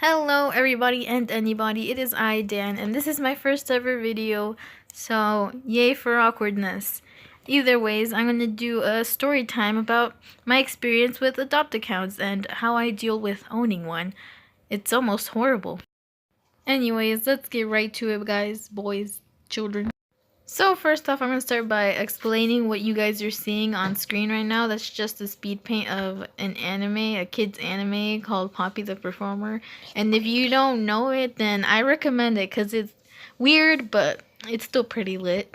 Hello everybody and anybody, it is I, Dan, and this is my first ever video, so yay for awkwardness. Either ways, I'm gonna do a story time about my experience with adopt accounts and how I deal with owning one. It's almost horrible. Anyways, let's get right to it, guys, boys, children. So first off, I'm going to start by explaining what you guys are seeing on screen right now. That's just a speed paint of an anime, a kid's anime called Poppy the Performer. And if you don't know it, then I recommend it because it's weird, but it's still pretty lit.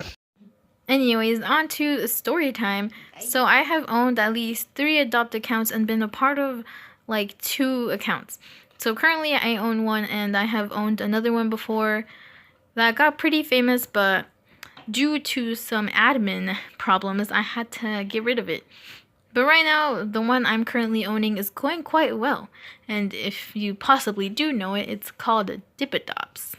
Anyways, on to story time. So I have owned at least 3 adopt accounts and been a part of like 2 accounts. So currently I own one and I have owned another one before that got pretty famous, but due to some admin problems, I had to get rid of it. But right now, the one I'm currently owning is going quite well. And if you possibly do know it, it's called Dipidops.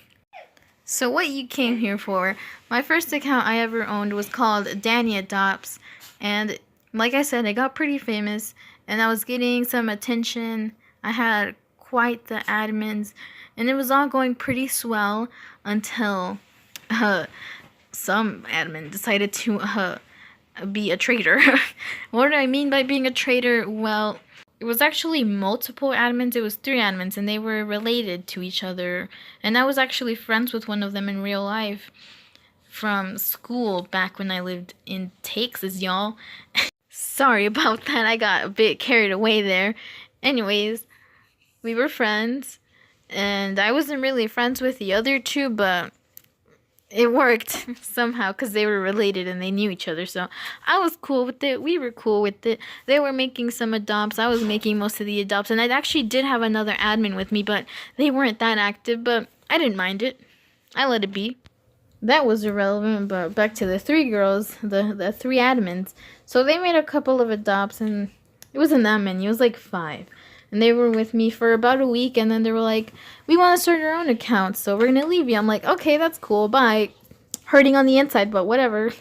So what you came here for, my first account I ever owned was called Danny Adopts. And like I said, it got pretty famous. And I was getting some attention. I had quite the admins. And it was all going pretty swell until some admin decided to be a traitor. What do I mean by being a traitor? Well, it was actually multiple admins. It was 3 admins, and they were related to each other. And I was actually friends with one of them in real life from school back when I lived in Texas, y'all. Sorry about that. I got a bit carried away there. Anyways, we were friends, and I wasn't really friends with the other 2, but it worked somehow because they were related and they knew each other. So I was cool with it. We were cool with it. They were making some adopts. I was making most of the adopts. And I actually did have another admin with me, but they weren't that active. But I didn't mind it. I let it be. That was irrelevant, but back to the 3 girls, the 3 admins. So they made a couple of adopts, and it wasn't that many. It was like 5. And they were with me for about a week, and then they were like, we want to start our own account, so we're going to leave you. I'm like, okay, that's cool, bye. Hurting on the inside, but whatever.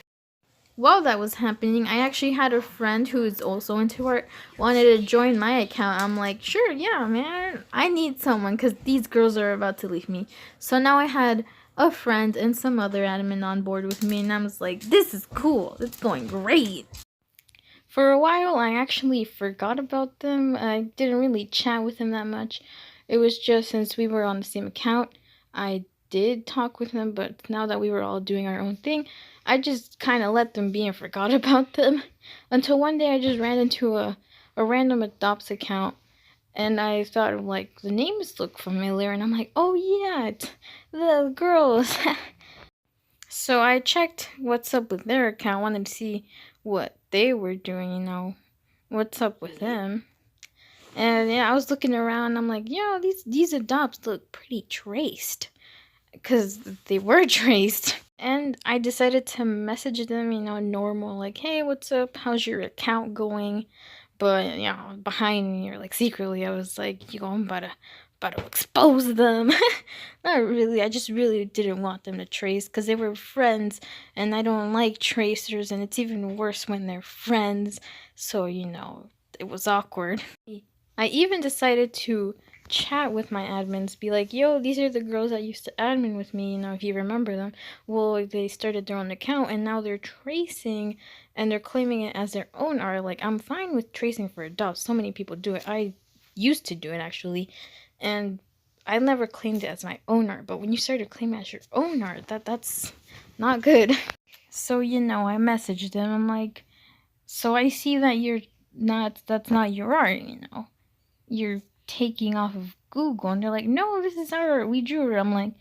While that was happening, I actually had a friend who is also into art, wanted to join my account. I'm like, sure, yeah, man, I need someone, because these girls are about to leave me. So now I had a friend and some other admin on board with me, and I was like, this is cool, it's going great. For a while, I actually forgot about them. I didn't really chat with them that much. It was just since we were on the same account, I did talk with them, but now that we were all doing our own thing, I just kind of let them be and forgot about them. Until one day I just ran into a random adopts account, and I thought, like, the names look familiar, and I'm like, oh yeah, the girls. So I checked what's up with their account, wanted to see what they were doing, what's up with them. And yeah, I was looking around, I'm like, yeah, these adopts look pretty traced. Because they were traced. And I decided to message them, normal, like, hey, what's up? How's your account going? But, behind me, or like secretly, I was like, I'm about to expose them. Not really. I just really didn't want them to trace because they were friends, and I don't like tracers, and it's even worse when they're friends. So, it was awkward. I even decided to chat with my admins, be like, yo, these are the girls that used to admin with me, if you remember them. Well, they started their own account, and now they're tracing, and they're claiming it as their own art. Like, I'm fine with tracing for adopts. So many people do it. I used to do it, actually, and I never claimed it as my own art. But when you started claiming it as your own art, that's not good. So, I messaged them. I'm like, so I see that that's not your art, you're taking off of Google. And they're like, no, this is our art, we drew it. I'm like,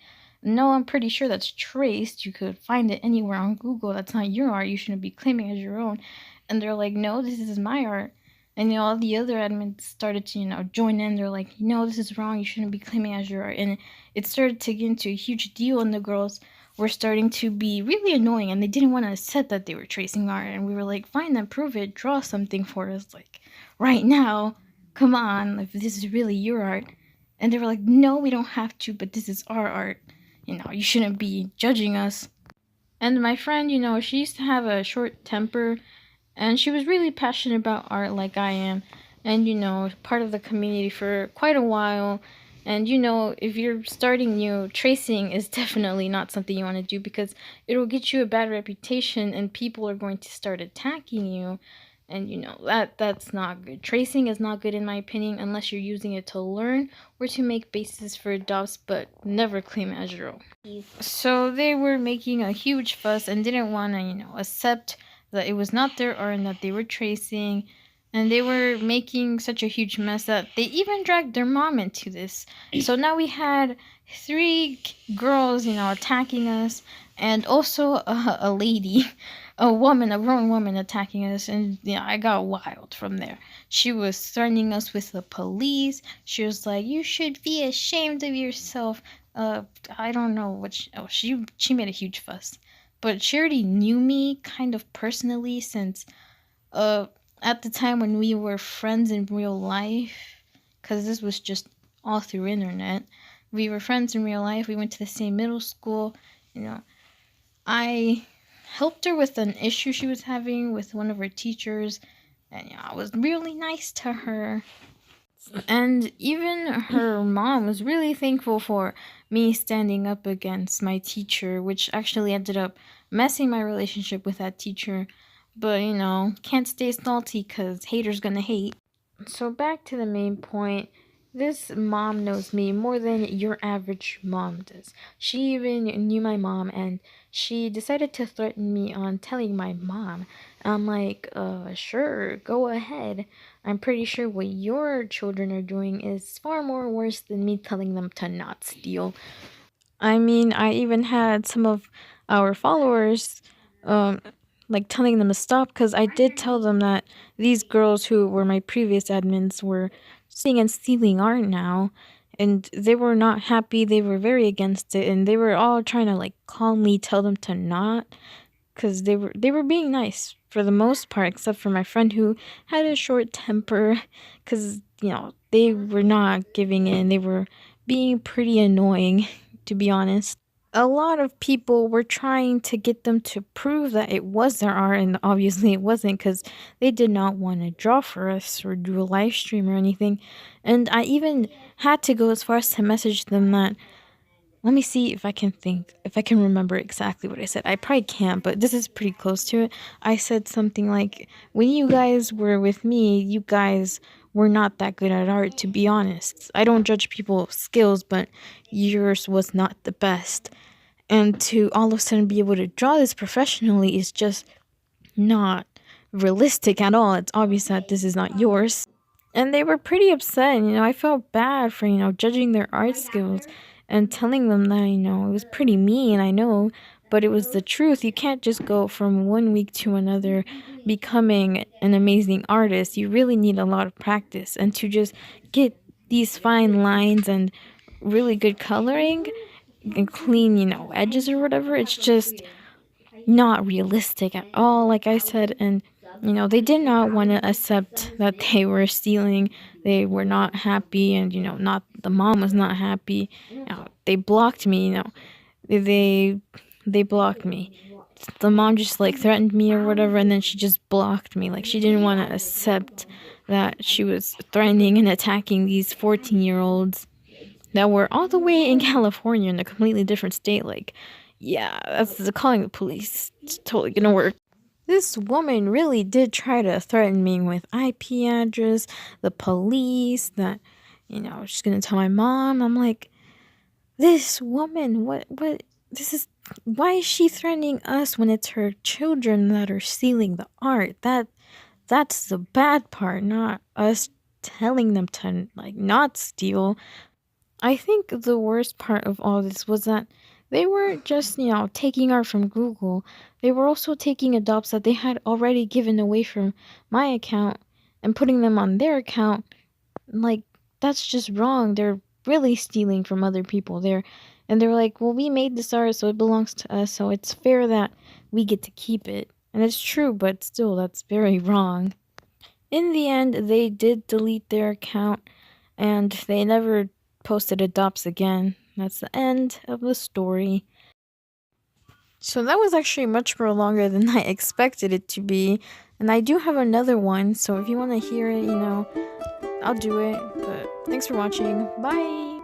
no, I'm pretty sure that's traced. You could find it anywhere on Google. That's not your art. You shouldn't be claiming it as your own. And they're like, no, this is my art. And all the other admins started to join in. They're like, no, this is wrong, you shouldn't be claiming it as your art. And it started to get into a huge deal, and the girls were starting to be really annoying, and they didn't want to accept that they were tracing art. And we were like, fine, then prove it, draw something for us, like right now. Come on, if this is really your art. And they were like, no, we don't have to, but this is our art. You shouldn't be judging us. And my friend, she used to have a short temper, and she was really passionate about art like I am. And, part of the community for quite a while. And if you're starting new, tracing is definitely not something you want to do, because it'll get you a bad reputation and people are going to start attacking you. And that's not good. Tracing is not good in my opinion, unless you're using it to learn or to make bases for adopts, but never claim as your own. So they were making a huge fuss and didn't want to, accept that it was not their art and that they were tracing. And they were making such a huge mess that they even dragged their mom into this. So now we had three girls, attacking us, and also a lady, a grown woman attacking us. And I got wild from there. She was threatening us with the police. She was like, "You should be ashamed of yourself." I don't know what she made a huge fuss, but she already knew me kind of personally, since uh at the time when we were friends in real life, because this was just all through internet. We were friends in real life. We went to the same middle school. I helped her with an issue she was having with one of her teachers, and I was really nice to her. And even her mom was really thankful for me standing up against my teacher, which actually ended up messing my relationship with that teacher. But, can't stay salty because haters gonna hate. So back to the main point. This mom knows me more than your average mom does. She even knew my mom, and she decided to threaten me on telling my mom. I'm like, sure, go ahead. I'm pretty sure what your children are doing is far more worse than me telling them to not steal. I mean, I even had some of our followers, um, like telling them to stop, because I did tell them that these girls who were my previous admins were seeing and stealing art now, and they were not happy. They were very against it, and they were all trying to like calmly tell them to not, because they were being nice for the most part, except for my friend who had a short temper, because they were not giving in. They were being pretty annoying, to be honest. A lot of people were trying to get them to prove that it was their art, and obviously it wasn't, because they did not want to draw for us or do a live stream or anything. And I even had to go as far as to message them that, let me see if I can remember exactly what I said. I probably can't, but this is pretty close to it. I said something like, when you guys were with me, you guys were not that good at art, to be honest. I don't judge people's skills, but yours was not the best. And to all of a sudden be able to draw this professionally is just not realistic at all. It's obvious that this is not yours. And they were pretty upset. I felt bad for, judging their art skills and telling them that, it was pretty mean, I know, but it was the truth. You can't just go from one week to another becoming an amazing artist. You really need a lot of practice. And to just get these fine lines and really good coloring and clean, edges or whatever, it's just not realistic at all, like I said. And they did not want to accept that they were stealing. They were not happy, and not the mom was not happy. They blocked me. They blocked me. The mom just like threatened me or whatever, and then she just blocked me. Like, she didn't want to accept that she was threatening and attacking these 14-year-olds that were all the way in California, in a completely different state. Like, yeah, that's calling the police. It's totally gonna work. This woman really did try to threaten me with IP address, the police, that, she's gonna tell my mom. I'm like, this woman, why is she threatening us when it's her children that are stealing the art? That's the bad part, not us telling them to, like, not steal. I think the worst part of all this was that they weren't just, taking art from Google. They were also taking adopts that they had already given away from my account and putting them on their account. Like, that's just wrong. They're really stealing from other people there. And they're like, well, we made this art, so it belongs to us, so it's fair that we get to keep it. And it's true, but still, that's very wrong. In the end, they did delete their account, and they never posted adopts again. That's the end of the story. So that was actually much more longer than I expected it to be. And I do have another one, so if you want to hear it, I'll do it. But thanks for watching. Bye!